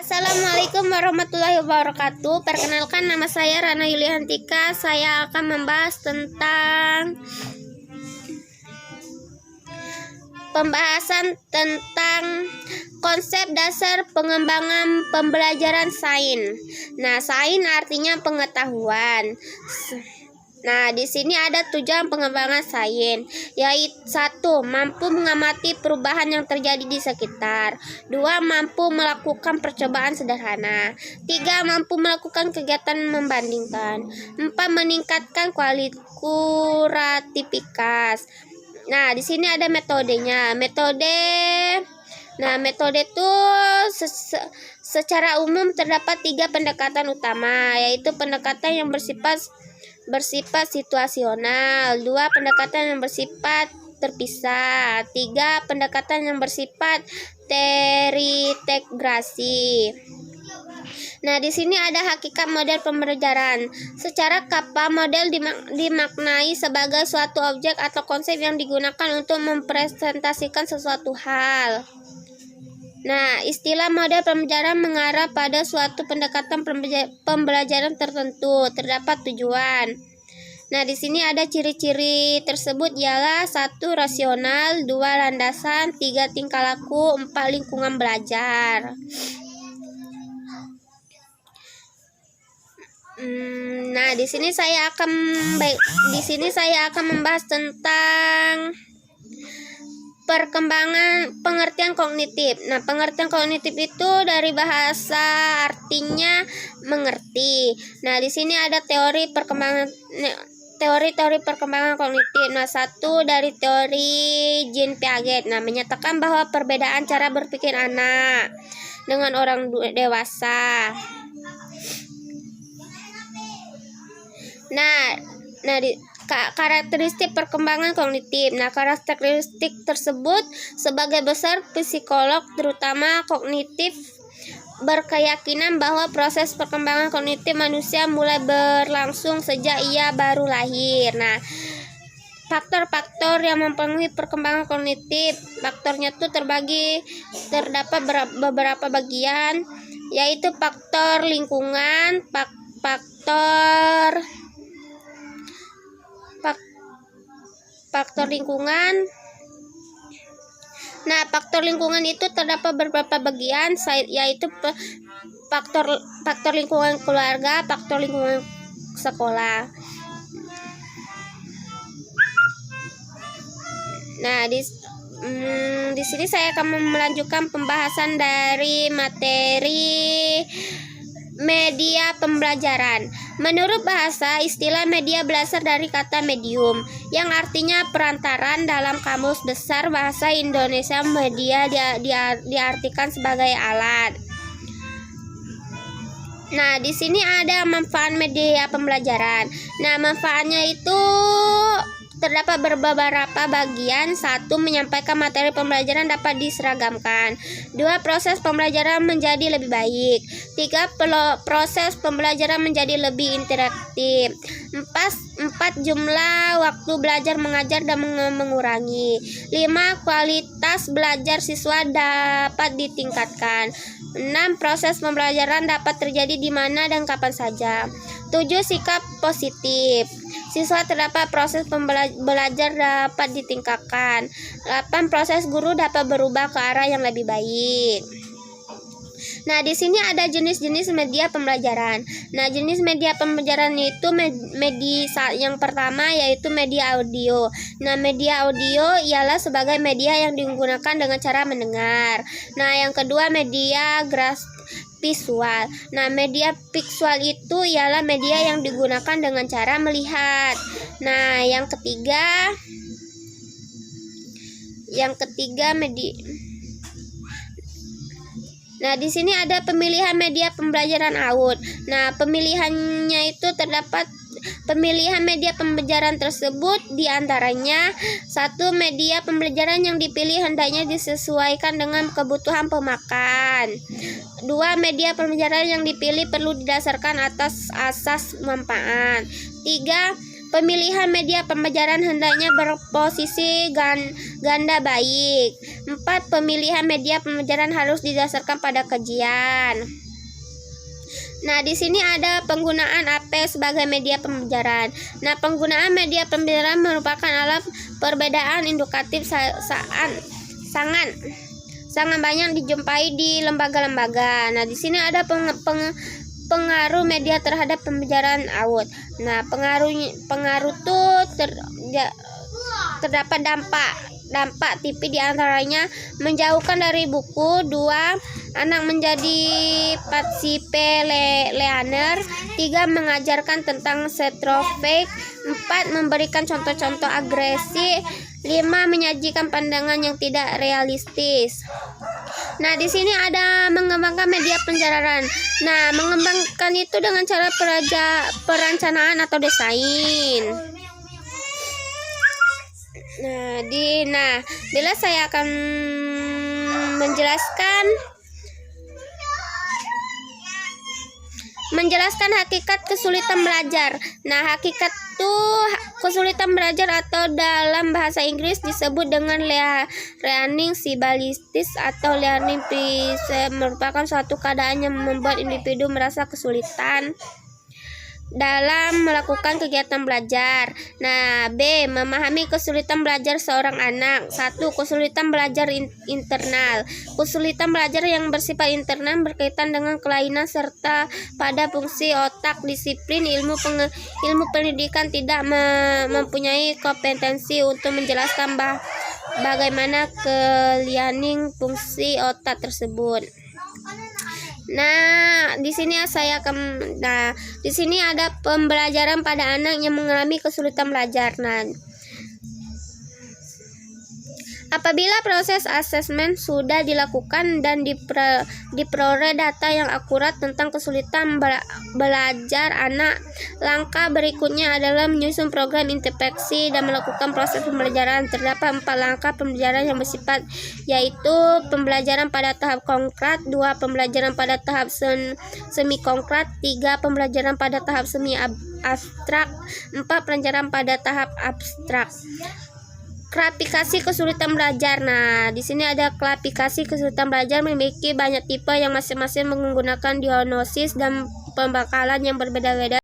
Assalamualaikum warahmatullahi wabarakatuh. Perkenalkan, nama saya Rana Yuliantika. Saya akan membahas tentang konsep dasar pengembangan pembelajaran sains. Nah, sains artinya pengetahuan. Nah, di sini ada tujuan pengembangan sains, yaitu 1. Mampu mengamati perubahan yang terjadi di sekitar. 2. Mampu melakukan percobaan sederhana. 3. Mampu melakukan kegiatan membandingkan. 4. Meningkatkan kurativitas. Nah, di sini ada metodenya. Metode itu secara umum terdapat 3 pendekatan utama, yaitu pendekatan yang bersifat situasional, 2 pendekatan yang bersifat terpisah, 3 pendekatan yang bersifat terintegrasi. Nah, di sini ada hakikat model pembelajaran. Secara kappa, model dimaknai sebagai suatu objek atau konsep yang digunakan untuk mempresentasikan sesuatu hal. Nah, istilah model pembelajaran mengarah pada suatu pendekatan pembelajaran tertentu. Terdapat tujuan. Nah, di sini ada ciri-ciri tersebut ialah 1. Rasional, 2. Landasan, 3. Tingkah laku, 4. Lingkungan belajar. Nah, di sini saya akan membahas tentang pengertian kognitif. Nah, pengertian kognitif itu dari bahasa artinya mengerti. Nah, di sini ada teori perkembangan kognitif. Nah, 1 dari teori Jean Piaget. Nah, menyatakan bahwa perbedaan cara berpikir anak dengan orang dewasa. Karakteristik perkembangan kognitif. Nah, karakteristik tersebut sebagai besar psikolog terutama kognitif berkeyakinan bahwa proses perkembangan kognitif manusia mulai berlangsung sejak ia baru lahir. Nah, faktor-faktor yang mempengaruhi perkembangan kognitif, faktornya itu terdapat beberapa bagian, yaitu faktor lingkungan, faktor lingkungan. Nah, faktor lingkungan itu terdapat beberapa bagian, yaitu faktor lingkungan keluarga, faktor lingkungan sekolah. Nah, di sini saya akan melanjutkan pembahasan dari materi media pembelajaran. Menurut bahasa, istilah media berasal dari kata medium, yang artinya perantaran. Dalam Kamus Besar Bahasa Indonesia, media diartikan sebagai alat. Nah, di sini ada manfaat media pembelajaran. Nah, manfaatnya itu terdapat beberapa bagian. 1. Menyampaikan materi pembelajaran dapat diseragamkan. 2. Proses pembelajaran menjadi lebih baik. 3. Proses pembelajaran menjadi lebih interaktif. 4. Jumlah waktu belajar mengajar dan mengurangi. 5. Kualitas belajar siswa dapat ditingkatkan. 6. Proses pembelajaran dapat terjadi di mana dan kapan saja. 7. Sikap positif siswa terdapat proses belajar dapat ditingkatkan. 8. Proses guru dapat berubah ke arah yang lebih baik. Nah, di sini ada jenis-jenis media pembelajaran. Nah, jenis media pembelajaran itu yang pertama yaitu media audio. Nah, media audio ialah sebagai media yang digunakan dengan cara mendengar. Nah, yang kedua media visual. Nah, media visual itu ialah media yang digunakan dengan cara melihat. Nah, yang ketiga media. Nah, di sini ada pemilihan media pembelajaran AUD. Nah, pemilihannya itu terdapat pemilihan media pembelajaran tersebut diantaranya 1. Media pembelajaran yang dipilih hendaknya disesuaikan dengan kebutuhan pemakan. 2. Media pembelajaran yang dipilih perlu didasarkan atas asas manfaat. 3. Pemilihan media pembelajaran hendaknya berposisi ganda baik. 4. Pemilihan media pembelajaran harus didasarkan pada kajian. Nah, di sini ada penggunaan AP sebagai media pembelajaran. Nah, penggunaan media pembelajaran merupakan alat perbedaan edukatif sangat banyak dijumpai di lembaga-lembaga. Nah, di sini ada pengaruh media terhadap pembelajaran AUD. Nah, pengaruh tuh terdapat dampak TV diantaranya menjauhkan dari buku. 2. Anak menjadi partisipe learner. 3. Mengajarkan tentang strofik. 4. Memberikan contoh-contoh agresi. 5. Menyajikan pandangan yang tidak realistis. Nah, di sini ada mengembangkan media pembelajaran. Nah, mengembangkan itu dengan cara perencanaan atau desain. Nah, bila saya akan menjelaskan hakikat kesulitan belajar. Nah, hakikat kesulitan belajar atau dalam bahasa Inggris disebut dengan learning disabilities atau learning disease, merupakan suatu keadaan yang membuat individu merasa kesulitan dalam melakukan kegiatan belajar. Nah, B. Memahami kesulitan belajar seorang anak. 1. Kesulitan belajar internal. Kesulitan belajar yang bersifat internal berkaitan dengan kelainan serta pada fungsi otak, disiplin, ilmu pendidikan tidak mempunyai kompetensi untuk menjelaskan bagaimana kelainan fungsi otak tersebut. Nah, di sini di sini ada pembelajaran pada anak yang mengalami kesulitan belajar. Nah, apabila proses asesmen sudah dilakukan dan diperoleh data yang akurat tentang kesulitan belajar anak, langkah berikutnya adalah menyusun program intervensi dan melakukan proses pembelajaran. Terdapat 4 langkah pembelajaran yang bersifat, yaitu pembelajaran pada tahap konkret, 2. Pembelajaran pada tahap semi konkret, 3. Pembelajaran pada tahap semi abstrak, 4. Pembelajaran pada tahap abstrak. Klasifikasi kesulitan belajar. Nah, di sini ada klasifikasi kesulitan belajar memiliki banyak tipe yang masing-masing menggunakan diagnosis dan pembekalan yang berbeda-beda.